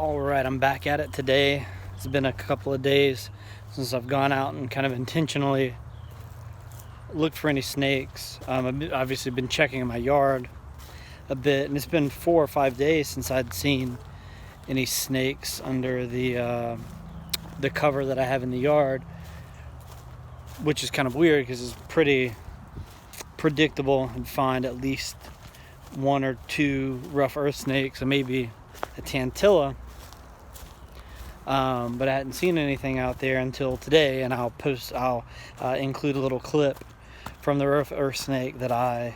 Alright, I'm back at it today. It's been a couple of days since I've gone out and kind of intentionally looked for any snakes. I've obviously been checking in my yard a bit, and it's been 4 or 5 days since I'd seen any snakes under the cover that I have in the yard, which is kind of weird because it's pretty predictable and find at least 1 or 2 rough earth snakes and maybe a tantilla. But I hadn't seen anything out there until today, and I'll include a little clip from the rough earth snake that I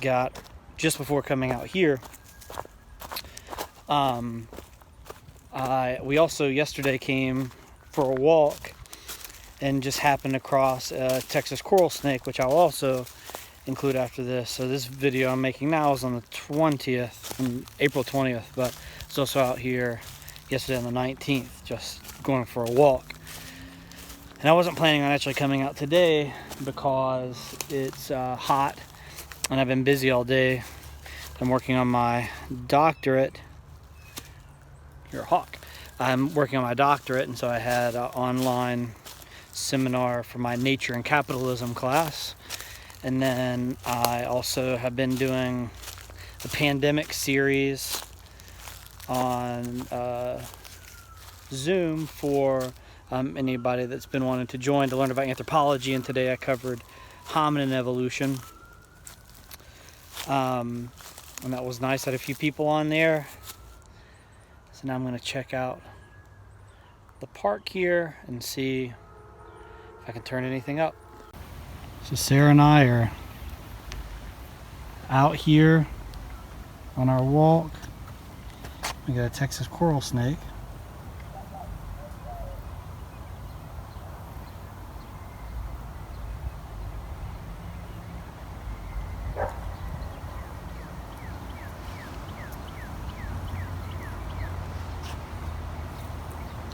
got just before coming out here. We also yesterday came for a walk and just happened across a Texas coral snake, which I'll also include after this. So this video I'm making now is on the 20th, April 20th, but it's also out here yesterday on the 19th, just going for a walk. And I wasn't planning on actually coming out today because it's hot and I've been busy all day. I'm working on my doctorate. You're a hawk. I'm working on my doctorate, and so I had an online seminar for my Nature and Capitalism class. And then I also have been doing the pandemic series on Zoom for anybody that's been wanting to join to learn about anthropology. And today I covered hominin evolution. And that was nice. I had a few people on there. So now I'm going to check out the park here and see if I can turn anything up. So Sarah and I are out here on our walk. We got a Texas coral snake.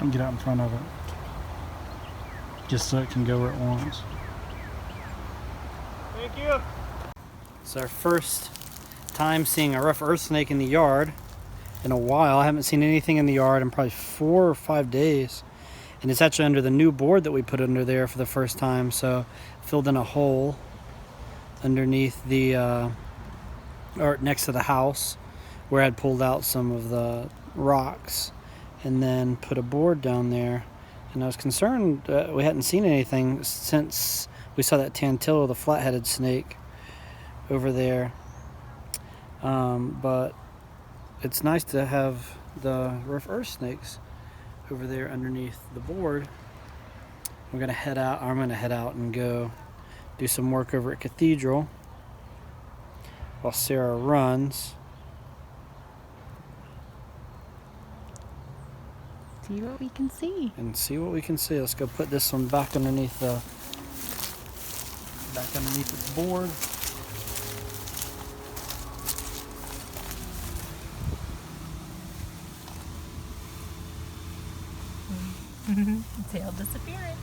I'll get out in front of it, just so it can go where it wants. Thank you. It's our first time seeing a rough earth snake in the yard in a while. I haven't seen anything in the yard in probably 4 or 5 days, and it's actually under the new board that we put under there for the first time. So filled in a hole underneath the or next to the house where I'd pulled out some of the rocks and then put a board down there. And I was concerned that we hadn't seen anything since we saw that tantilla, the flat-headed snake, over there. But it's nice to have the rough earth snakes over there underneath the board. I'm gonna head out and go do some work over at Cathedral while Sarah runs. See what we can see. Let's go put this one back underneath its board. Tail disappearing.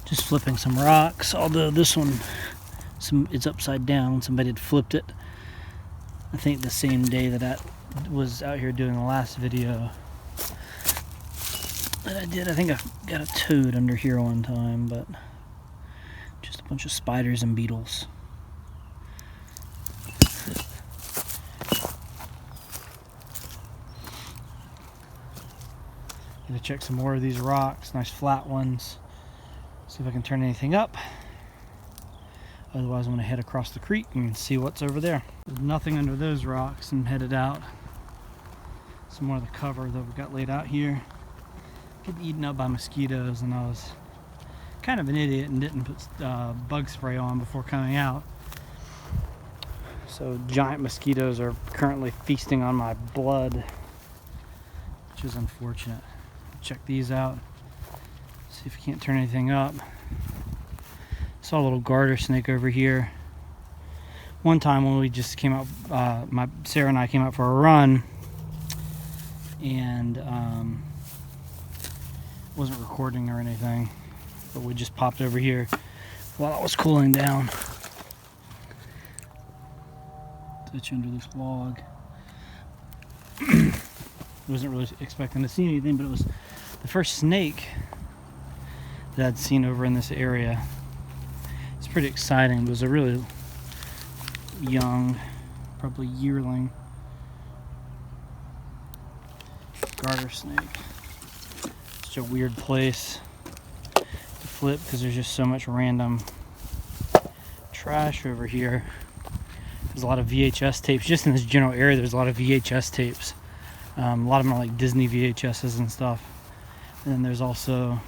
Just flipping some rocks, although this one, it's upside down. Somebody had flipped it, I think the same day that I was out here doing the last video that I did. I think I got a toad under here one time, but just a bunch of spiders and beetles. Gonna check some more of these rocks, nice flat ones. See if I can turn anything up. Otherwise I'm gonna head across the creek and see what's over there. There's nothing under those rocks, and headed out. Some more of the cover that we've got laid out here. Getting eaten up by mosquitoes, and I was kind of an idiot and didn't put bug spray on before coming out. So giant mosquitoes are currently feasting on my blood, which is unfortunate. Check these out, see if we can't turn anything up. Saw a little garter snake over here. One time when we just came out, Sarah and I came out for a run, and wasn't recording or anything, but we just popped over here while it was cooling down. Touch under this log. Wasn't really expecting to see anything, but it was the first snake that I'd seen over in this area. It's pretty exciting. It was a really young, probably yearling garter snake. Such a weird place to flip because there's just so much random trash over here. There's a lot of VHS tapes. Just in this general area, there's a lot of VHS tapes. A lot of them are like Disney VHSs and stuff. And then there's also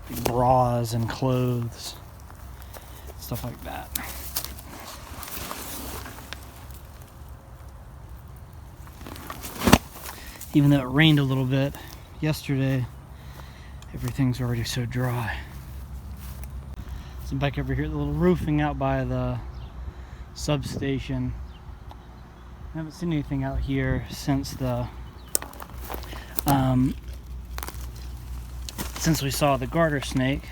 like bras and clothes, stuff like that. Even though it rained a little bit yesterday, everything's already so dry. So back over here at the little roofing out by the substation. I haven't seen anything out here since since we saw the garter snake,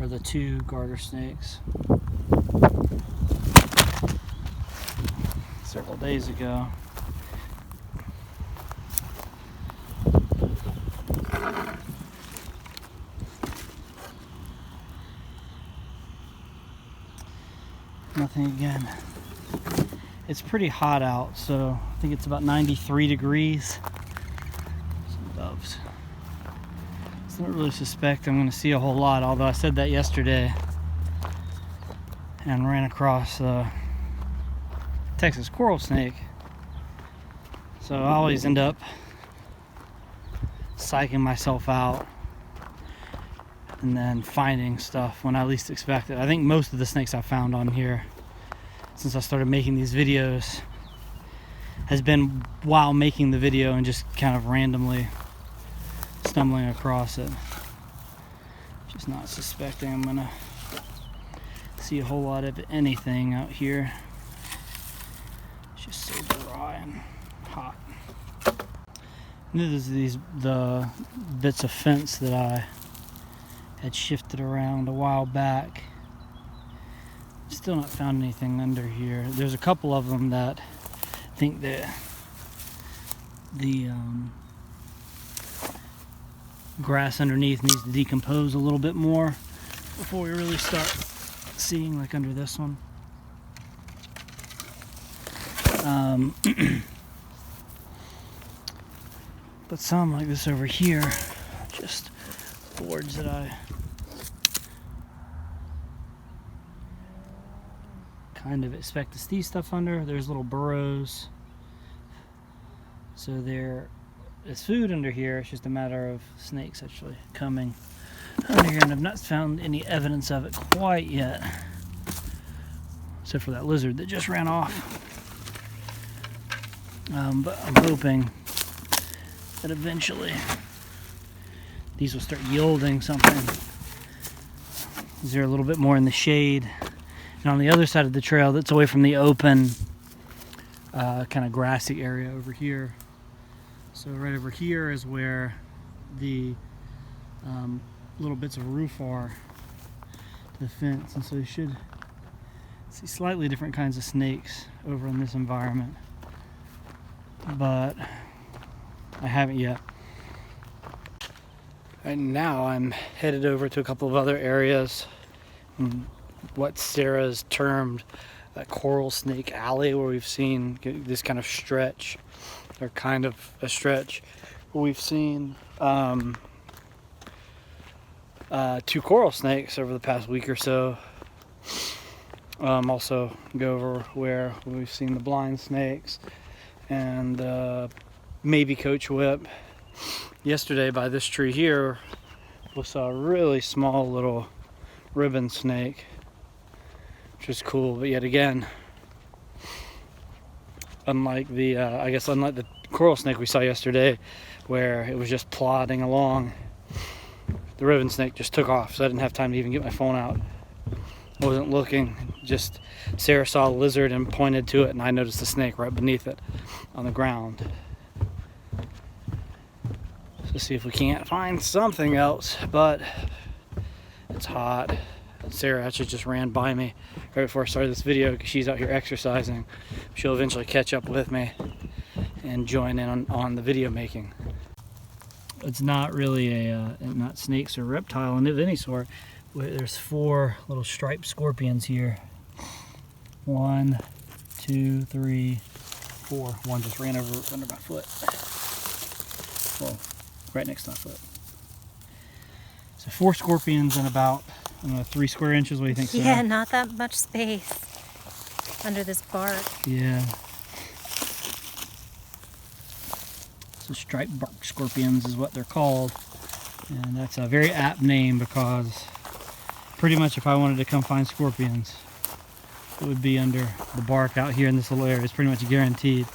or the two garter snakes, several days ago. Nothing again. It's pretty hot out, so I think it's about 93 degrees. Some doves. So I don't really suspect I'm going to see a whole lot, although I said that yesterday and ran across a Texas coral snake. So I always end up psyching myself out and then finding stuff when I least expect it. I think most of the snakes I found on here since I started making these videos has been while making the video and just kind of randomly stumbling across it. Just not suspecting I'm gonna see a whole lot of anything out here. It's just so dry and hot. And the bits of fence that I had shifted around a while back. Still not found anything under here. There's a couple of them that I think that the grass underneath needs to decompose a little bit more before we really start seeing, like under this one. But some like this over here, just boards that I kind of expect to see stuff under. There's little burrows, so there is food under here. It's just a matter of snakes actually coming under here, and I've not found any evidence of it quite yet, except for that lizard that just ran off. But I'm hoping that eventually these will start yielding something. They're a little bit more in the shade. And on the other side of the trail that's away from the open kind of grassy area over here. So right over here is where the little bits of roof are to the fence. And so you should see slightly different kinds of snakes over in this environment. But I haven't yet. And now I'm headed over to a couple of other areas. What Sarah's termed a coral snake alley, where we've seen this kind of stretch, or kind of a stretch, where we've seen two coral snakes over the past week or so. Also go over where we've seen the blind snakes and maybe coach whip. Yesterday by this tree here we saw a really small little ribbon snake, which is cool. But yet again, unlike the unlike the coral snake we saw yesterday, where it was just plodding along, the ribbon snake just took off, so I didn't have time to even get my phone out. I wasn't looking, just Sarah saw a lizard and pointed to it, and I noticed the snake right beneath it on the ground. So see if we can't find something else, but it's hot. Sarah actually just ran by me right before I started this video because she's out here exercising. She'll eventually catch up with me and join in on the video making. It's not really not snakes or reptile of any sort. There's 4 little striped scorpions here. 1, 2, 3, 4. One just ran over under my foot. Well, right next to my foot. So 4 scorpions in about, I don't know, 3 square inches. What do you think, Sarah? Yeah, not that much space under this bark. Yeah. So striped bark scorpions is what they're called. And that's a very apt name because pretty much if I wanted to come find scorpions, it would be under the bark out here in this little area. It's pretty much guaranteed.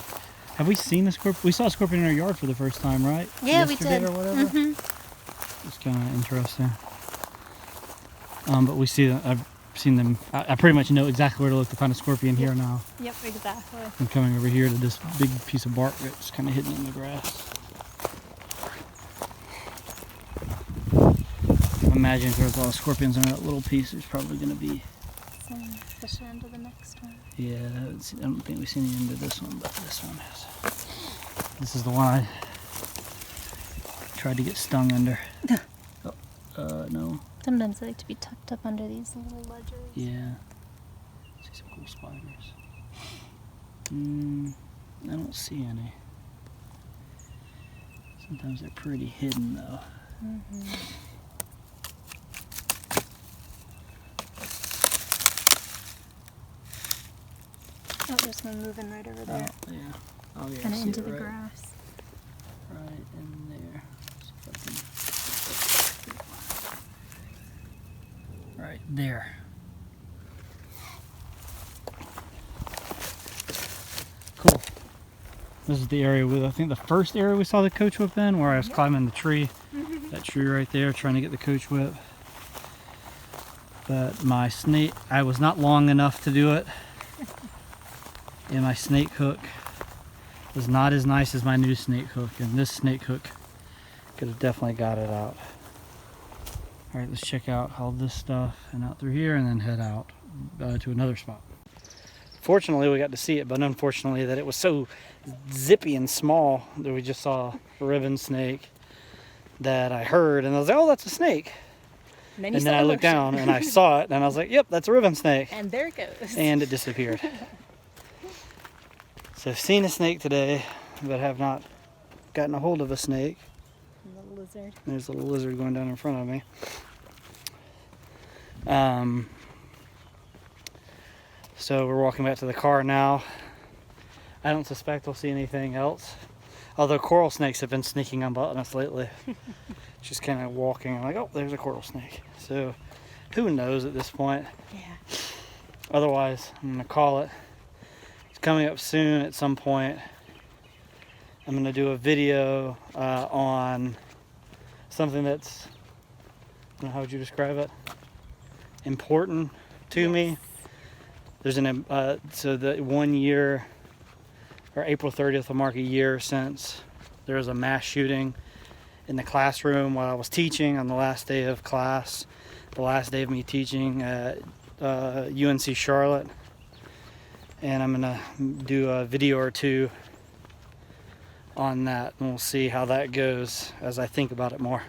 Have we seen a scorpion? We saw a scorpion in our yard for the first time, right? Yeah, Yesterday we did. Or whatever. It's kind of interesting. But we see them. I've seen them. I pretty much know exactly where to look to find a scorpion here now. Yep, exactly. I'm coming over here to this big piece of bark that's kind of hidden in the grass. Imagine if there's a lot of scorpions in that little piece, there's probably going to be Some fish into the next one. Yeah, I don't think we've seen the end of this one, but this one is. This is the one I tried to get stung under. No. Sometimes they like to be tucked up under these little ledges. Yeah. See some cool spiders. I don't see any. Sometimes they're pretty hidden though. Oh, there's one moving right over there. Oh, yeah. Oh, yeah. Kind I of see into it the right, grass. right in there. See if I can... Right there. Cool. This is the area with, I think the first area we saw the coach whip in, where I was climbing the tree. That tree right there, trying to get the coach whip. But my snake, I was not long enough to do it. And my snake hook was not as nice as my new snake hook. And this snake hook could have definitely got it out. All right, let's check out all this stuff and out through here and then head out to another spot. Fortunately, we got to see it, but unfortunately that it was so zippy and small that we just saw a ribbon snake that I heard, and I was like, oh, that's a snake. And then I looked down and I saw it and I was like, yep, that's a ribbon snake. And there it goes. And it disappeared. So I've seen a snake today, but have not gotten a hold of a snake. And the lizard. There's a little lizard going down in front of me. So we're walking back to the car now. I don't suspect we'll see anything else. Although coral snakes have been sneaking up on us lately. Just kind of walking, I'm like, oh, there's a coral snake. So who knows at this point? Yeah. Otherwise, I'm gonna call it. It's coming up soon at some point. I'm gonna do a video on something that's, I don't know, how would you describe it? Important to me. There's an, so the 1 year, or April 30th will mark a year since there was a mass shooting in the classroom while I was teaching on the last day of class, the last day of me teaching at UNC Charlotte. And I'm gonna do a video or two on that, and we'll see how that goes as I think about it more.